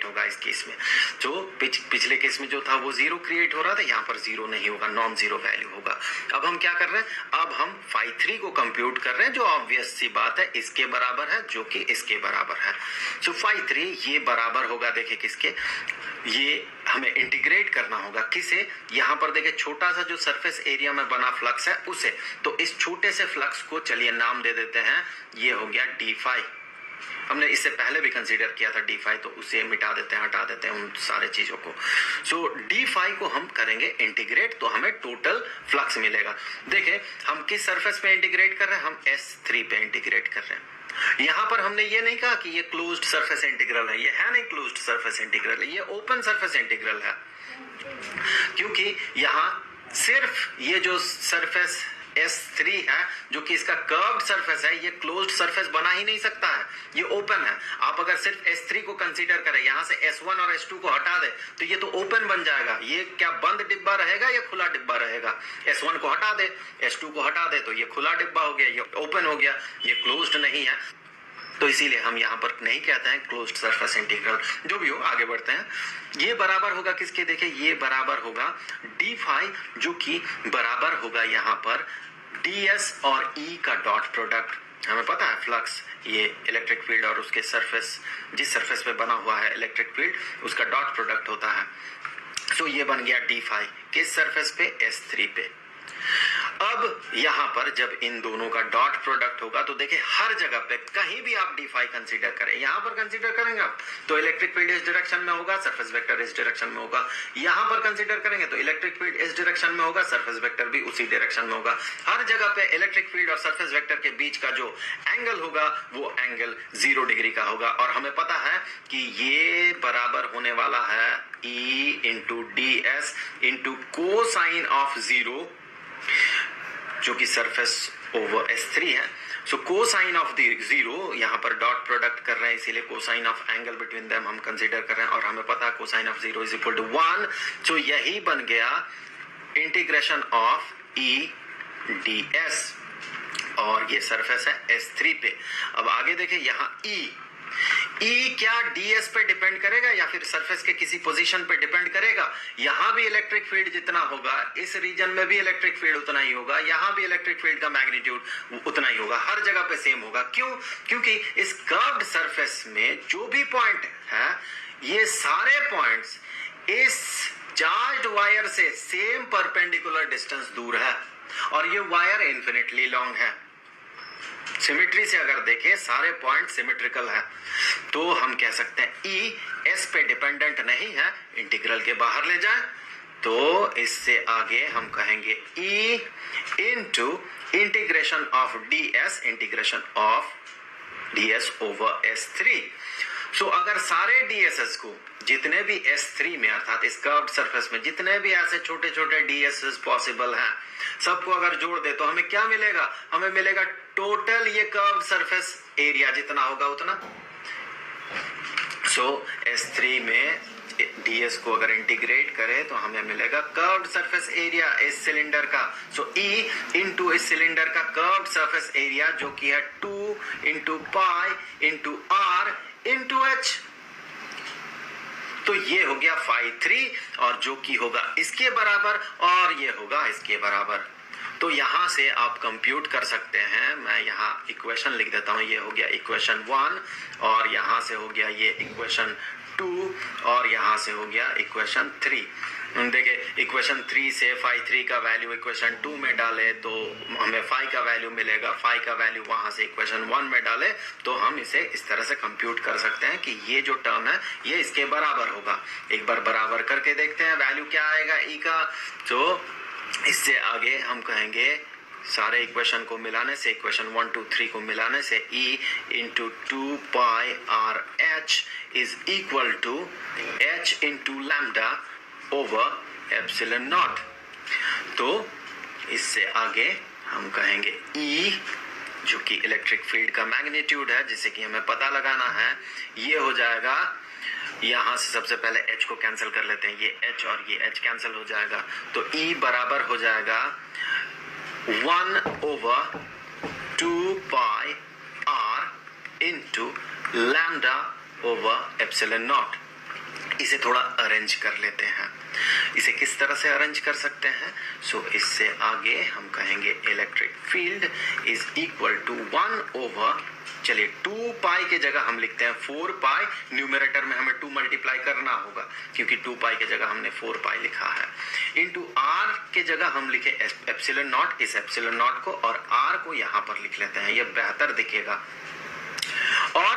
होगा इस केस में। जो पिछले केस में जो था वो 0 क्रिएट हो रहा था, यहाँ पर 0 नहीं होगा, नॉन जीरो वैल्यू होगा। अब हम क्या कर रहे हैं, अब हम phi 3 को कंप्यूट कर रहे हैं, जो ऑब्वियस सी बात है इसके बराबर है, जो कि इसके बराबर है। सो phi 3 ये बराबर होगा, देखिए किसके, ये हमें इंटीग्रेट करना होगा किसे, यहाँ पर देखिए छोटा सा जो सरफेस एरिया में बना फ्लक्स है उसे, तो इस छोटे से फ्लक्स को चलिए नाम दे देते हैं, ये हो गया d phi। हमने इससे पहले भी कंसीडर किया था d phi, तो उसे मिटा देते हैं, हटा देते हैं उन सारे चीजों को। सो d phi को हम करेंगे इंटीग्रेट, तो हमें टोटल फ्लक्स मिलेगा। देखिए हम किस सरफेस पे इंटीग्रेट कर रहे हैं, हम S3 पे इंटीग्रेट कर रहे हैं। यहां पर हमने ये नहीं कहा कि ये क्लोज्ड सरफेस इंटीग्रल है, ये है नहीं क्लोज्ड सरफेस इंटीग्रल है, ये ओपन सरफेस इंटीग्रल है, क्योंकि यहां सिर्फ ये जो सरफेस S3 है जो कि इसका कर्व्ड सरफेस है, ये क्लोज्ड सरफेस बना ही नहीं सकता है, ये ओपन है। आप अगर सिर्फ S3 को कंसीडर करें, यहां से S1 और S2 को हटा दे तो ये तो ओपन बन जाएगा। ये क्या बंद डिब्बा रहेगा या खुला डिब्बा रहेगा? S1 को हटा दे, S2 को हटा दे तो ये खुला डिब्बा हो गया, ये ओपन हो गया, ये क्लोज्ड नहीं है। तो इसीलिए हम यहाँ पर नहीं कहते हैं क्लोज्ड सरफेस इंटीग्रल। जो भी हो, आगे बढ़ते हैं। ये बराबर होगा किसके, देखिए ये बराबर होगा d phi, जो कि बराबर होगा यहाँ पर ds और E का डॉट प्रोडक्ट। हमें पता है फ्लक्स, ये इलेक्ट्रिक फील्ड और उसके सरफेस, जिस सरफेस पे बना हुआ है इलेक्ट्रिक फील्ड, उसका डॉट प्रोडक्ट होता है। सो ये बन गया d phi किस सरफेस पे, S3 पे। अब यहां पर जब इन दोनों का डॉट प्रोडक्ट होगा तो देखिए हर जगह पे कहीं भी आप d phi कंसीडर करें, यहां पर कंसीडर करेंगे आप तो इलेक्ट्रिक फील्ड इस डायरेक्शन में होगा, सरफेस वेक्टर इस डायरेक्शन में होगा। यहां पर कंसीडर करेंगे तो इलेक्ट्रिक फील्ड इस डायरेक्शन में होगा, सरफेस वेक्टर भी उसी डायरेक्शन में होगा। हर जगह पे इलेक्ट्रिक फील्ड और सरफेस वेक्टर के बीच का जो एंगल होगा वो एंगल 0 डिग्री का होगा। और हमें पता है कि ये बराबर होने वाला है E into ds into cosine of 0, जो कि सरफेस ओवर S3 है। सो कोसाइन ऑफ द 0, यहाँ पर डॉट प्रोडक्ट कर रहे हैं इसीलिए cosine of angle between them हम कंसीडर कर रहे हैं, और हमें पता है cosine of 0 is equal to 1। So यही बन गया इंटीग्रेशन ऑफ E ds, और ये सरफेस है S3 पे। अब आगे देखिए यहाँ E क्या ds पे डिपेंड करेगा या फिर सरफेस के किसी पोजीशन पे डिपेंड करेगा? यहां भी इलेक्ट्रिक फील्ड जितना होगा, इस रीजन में भी इलेक्ट्रिक फील्ड उतना ही होगा, यहां भी इलेक्ट्रिक फील्ड का मैग्नीट्यूड उतना ही होगा, हर जगह पे सेम होगा। क्यों? क्योंकि इस कर्व्ड सरफेस में जो भी पॉइंट है, ये सारे पॉइंट्स इस चार्ज्ड वायर से सेम परपेंडिकुलर डिस्टेंस दूर है, और ये वायर इन्फिनिटली लॉन्ग है। सिमेट्री से अगर देखें सारे पॉइंट सिमेट्रिकल है, तो हम कह सकते हैं E S पे डिपेंडेंट नहीं है, इंटीग्रल के बाहर ले जाए तो इससे आगे हम कहेंगे E into integration of ds, integration of ds over S3। सो अगर सारे ds's को, जितने भी S3 में अर्थात इस कर्व्ड सरफेस में जितने भी ऐसे छोटे छोटे ds's पॉसिबल हैं, सबको अगर जोड़ दे तो हमें क्या मिलेगा? हमें मिलेगा टोटल ये कर्व्ड सरफेस एरिया जितना होगा उतना। सो S3 में ds को अगर इंटीग्रेट करें तो हमें मिलेगा कर्व्ड सरफेस एरिया इस सिलेंडर का। सो E इंटू इस सिलेंडर का कर्व्ड सरफेस एरिया, जो कि है 2 into pi into r into h। तो ये हो गया phi 3, और जो कि होगा इसके बराबर, और ये होगा इसके बराबर। तो यहां से आप कंप्यूट कर सकते हैं। मैं यहाँ इक्वेशन लिख देता हूं, ये हो गया इक्वेशन 1, और यहां से हो गया ये इक्वेशन 2, और यहां से हो गया इक्वेशन 3। देखिए इक्वेशन 3 से phi 3 का वैल्यू इक्वेशन 2 में डाले तो हमें phi का वैल्यू मिलेगा, phi का वैल्यू वहां से इक्वेशन 1 में डाले तो हम इसे इस तरह से कंप्यूट कर सकते हैं कि ये जो टर्म है ये इसके बराबर होगा। एक बार बराबर करके देखते हैं वैल्यू क्या आएगा E का। तो इससे आगे हम कहेंगे सारे इक्वेशन को मिलाने से, इक्वेशन 1 2 3 को मिलाने से E into 2 pi r h is equal to h into lambda over epsilon naught. तो इससे आगे हम कहेंगे E, जो कि इलेक्ट्रिक फील्ड का मैग्नीट्यूड है जिसे कि हमें पता लगाना है, ये हो जाएगा, यहां से सबसे पहले h को कैंसिल कर लेते हैं, ये h और ये h कैंसिल हो जाएगा, तो E बराबर हो जाएगा 1 over 2 pi r into lambda over epsilon not. इसे थोड़ा अरेंज कर लेते हैं। इसे किस तरह से अरेंज कर सकते हैं? इससे आगे हम कहेंगे electric field is equal to 1/, चलिए 2 पाई के जगह हम लिखते हैं 4 पाई, न्यूमरेटर में हमें 2 मल्टीप्लाई करना होगा क्योंकि 2 पाई के जगह हमने 4 पाई लिखा है, इंटू आर के जगह हम लिखे एप्सिलॉन नॉट, इस एप्सिलॉन नॉट को और आर को यहां पर लिख लेते हैं, ये बेहतर दिखेगा। और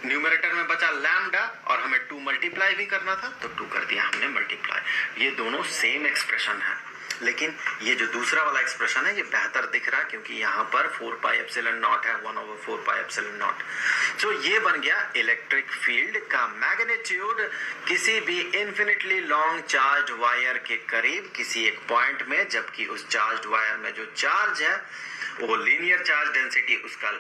न्यूमरेटर में बचा लैम्डा और हमें 2 मल्टीप्लाई भी करना था तो 2 कर दिया हमने मल्टीप्लाई। ये दोनों सेम एक्सप्रेशन है, लेकिन ये जो दूसरा वाला एक्सप्रेशन है ये बेहतर दिख रहा है क्योंकि यहाँ पर 4 पाई एप्सिलॉन नॉट है, 1/4 पाई एप्सिलॉन नॉट। तो ये बन गया इलेक्ट्रिक फील्ड का मैग्नीट्यूड किसी भी इन्फिनिटली लॉन्ग चार्ज वायर के करीब किसी एक पॉइंट में, जबकि उस चार्ज वायर में जो चार्ज है वो लीनियर चार्ज डेंसिटी उसका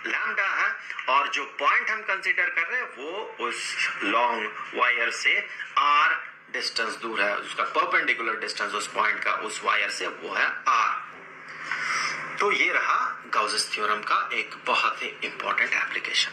लैम्डा है, और जो पॉइंट हम कंसीडर कर रहे हैं वो उस लॉन्ग वायर से r डिस्टेंस दूर है, उसका परपेंडिकुलर डिस्टेंस उस पॉइंट का उस वायर से वो है r। तो ये रहा गाउस थ्योरम का एक बहुत ही इंपॉर्टेंट एप्लीकेशन।